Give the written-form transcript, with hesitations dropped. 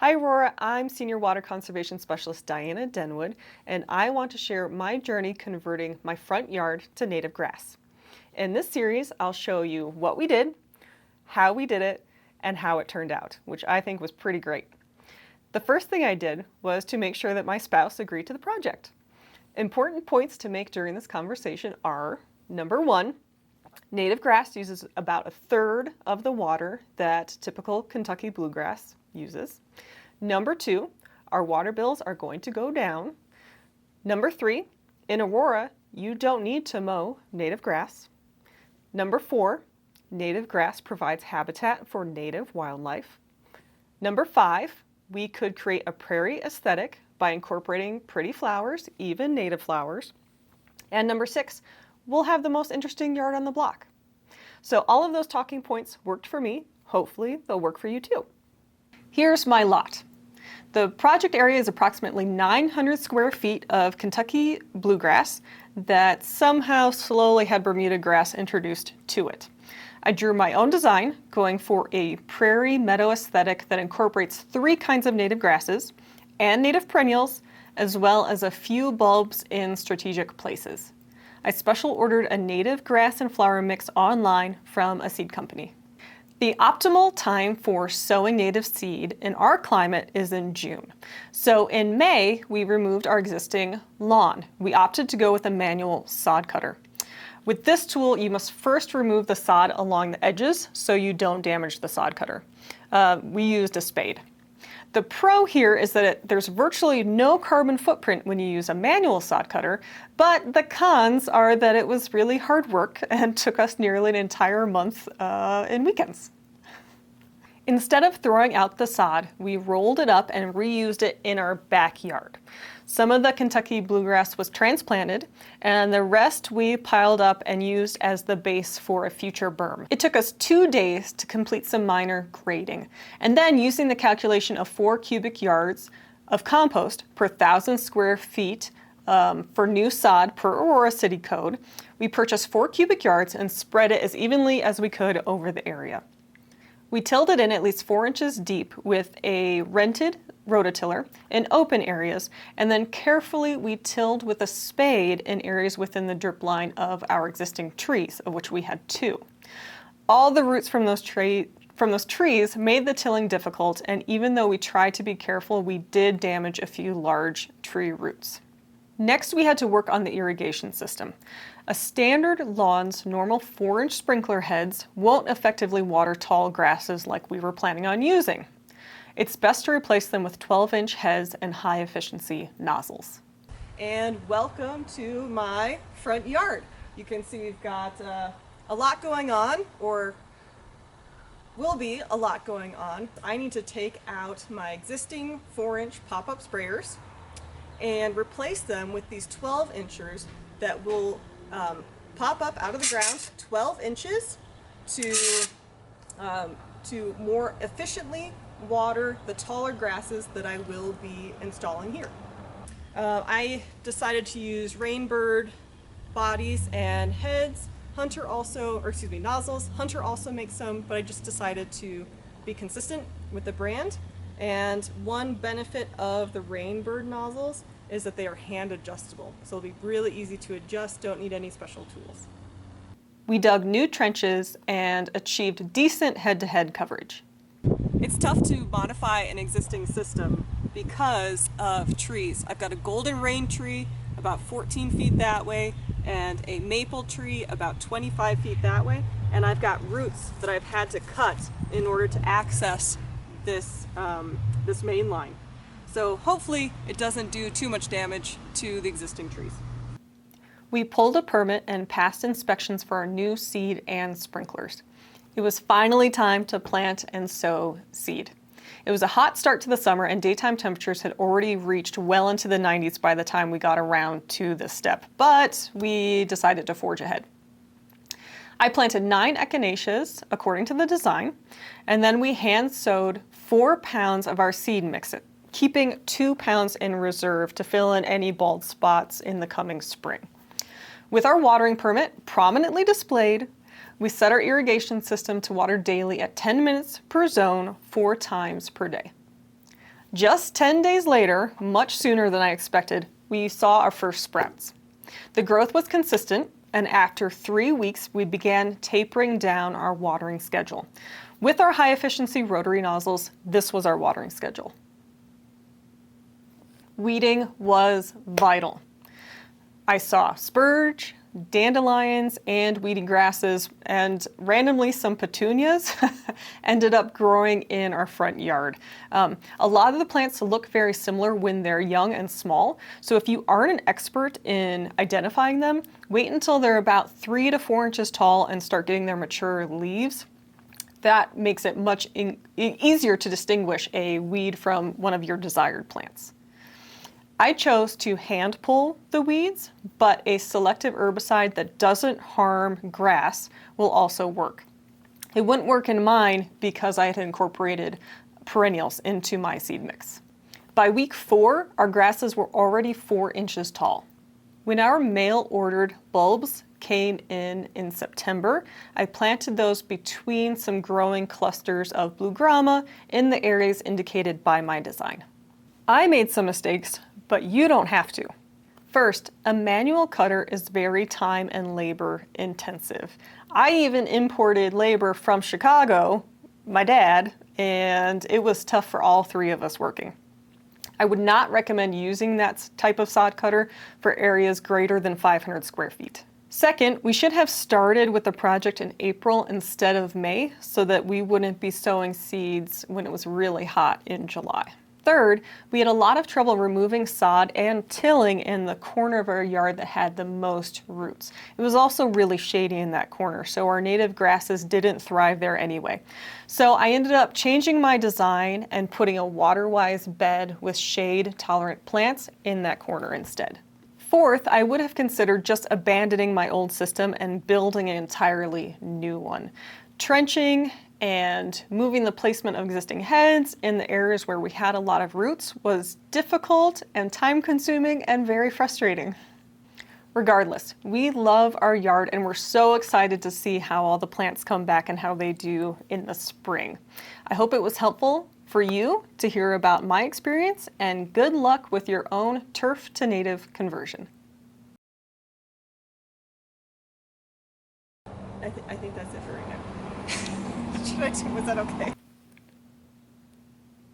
Hi Aurora, I'm Senior Water Conservation Specialist Diana Denwood, and I want to share my journey converting my front yard to native grass. In this series, I'll show you what we did, how we did it, and how it turned out, which I think was pretty great. The first thing I did was to make sure that my spouse agreed to the project. Important points to make during this conversation are, number one, native grass uses about a third of the water that typical Kentucky bluegrass uses. Number two, our water bills are going to go down. Number three, in Aurora, you don't need to mow native grass. Number four, native grass provides habitat for native wildlife. Number five, we could create a prairie aesthetic by incorporating pretty flowers, even native flowers. And number six, we'll have the most interesting yard on the block. So all of those talking points worked for me. Hopefully they'll work for you too. Here's my lot. The project area is approximately 900 square feet of Kentucky bluegrass that somehow slowly had Bermuda grass introduced to it. I drew my own design, going for a prairie meadow aesthetic that incorporates three kinds of native grasses and native perennials, as well as a few bulbs in strategic places. I special ordered a native grass and flower mix online from a seed company. The optimal time for sowing native seed in our climate is in June. So in May, we removed our existing lawn. We opted to go with a manual sod cutter. With this tool, you must first remove the sod along the edges so you don't damage the sod cutter. We used a spade. The pro here is that there's virtually no carbon footprint when you use a manual sod cutter, but the cons are that it was really hard work and took us nearly an entire month in weekends. Instead of throwing out the sod, we rolled it up and reused it in our backyard. Some of the Kentucky bluegrass was transplanted, and the rest we piled up and used as the base for a future berm. It took us 2 days to complete some minor grading, and then using the calculation of 4 cubic yards of compost per 1,000 square feet for new sod per Aurora City Code, we purchased 4 cubic yards and spread it as evenly as we could over the area. We tilled it in at least 4 inches deep with a rented rototiller in open areas, and then carefully we tilled with a spade in areas within the drip line of our existing trees, of which we had 2. All the roots from those trees made the tilling difficult, and even though we tried to be careful, we did damage a few large tree roots. Next, we had to work on the irrigation system. A standard lawn's normal 4-inch sprinkler heads won't effectively water tall grasses like we were planning on using. It's best to replace them with 12-inch heads and high-efficiency nozzles. And welcome to my front yard. You can see we've got a lot going on, or will be a lot going on. I need to take out my existing 4-inch pop-up sprayers and replace them with these 12-inchers that will pop up out of the ground 12 inches to more efficiently water the taller grasses that I will be installing here. I decided to use Rainbird bodies and heads. Nozzles. Hunter also makes some, but I just decided to be consistent with the brand. And one benefit of the Rainbird nozzles is that they are hand adjustable. So it'll be really easy to adjust, don't need any special tools. We dug new trenches and achieved decent head-to-head coverage. It's tough to modify an existing system because of trees. I've got a golden rain tree about 14 feet that way and a maple tree about 25 feet that way, and I've got roots that I've had to cut in order to access this main line. So hopefully it doesn't do too much damage to the existing trees. We pulled a permit and passed inspections for our new seed and sprinklers. It was finally time to plant and sow seed. It was a hot start to the summer, and daytime temperatures had already reached well into the 90s by the time we got around to this step, but we decided to forge ahead. I planted 9 echinaceas according to the design, and then we hand sowed 4 pounds of our seed mix, keeping 2 pounds in reserve to fill in any bald spots in the coming spring. With our watering permit prominently displayed, we set our irrigation system to water daily at 10 minutes per zone 4 times per day. Just 10 days later, much sooner than I expected, we saw our first sprouts. The growth was consistent, and after 3 weeks, we began tapering down our watering schedule. With our high-efficiency rotary nozzles, this was our watering schedule. Weeding was vital. I saw spurge, dandelions, and weedy grasses, and randomly some petunias ended up growing in our front yard. A lot of the plants look very similar when they're young and small, so if you aren't an expert in identifying them, wait until they're about 3 to 4 inches tall and start getting their mature leaves. That makes it much easier to distinguish a weed from one of your desired plants. I chose to hand pull the weeds, but a selective herbicide that doesn't harm grass will also work. It wouldn't work in mine because I had incorporated perennials into my seed mix. By week 4, our grasses were already 4 inches tall. When our mail-ordered bulbs came in September, I planted those between some growing clusters of blue grama in the areas indicated by my design. I made some mistakes, but you don't have to. First, a manual cutter is very time and labor intensive. I even imported labor from Chicago, my dad, and it was tough for all 3 of us working. I would not recommend using that type of sod cutter for areas greater than 500 square feet. Second, we should have started with the project in April instead of May so that we wouldn't be sowing seeds when it was really hot in July. Third, we had a lot of trouble removing sod and tilling in the corner of our yard that had the most roots. It was also really shady in that corner, so our native grasses didn't thrive there anyway. So I ended up changing my design and putting a water-wise bed with shade-tolerant plants in that corner instead. Fourth, I would have considered just abandoning my old system and building an entirely new one. Trenching and moving the placement of existing heads in the areas where we had a lot of roots was difficult and time-consuming and very frustrating. Regardless, we love our yard and we're so excited to see how all the plants come back and how they do in the spring. I hope it was helpful for you to hear about my experience, and good luck with your own turf to native conversion. I think that's it for right now. Was that okay?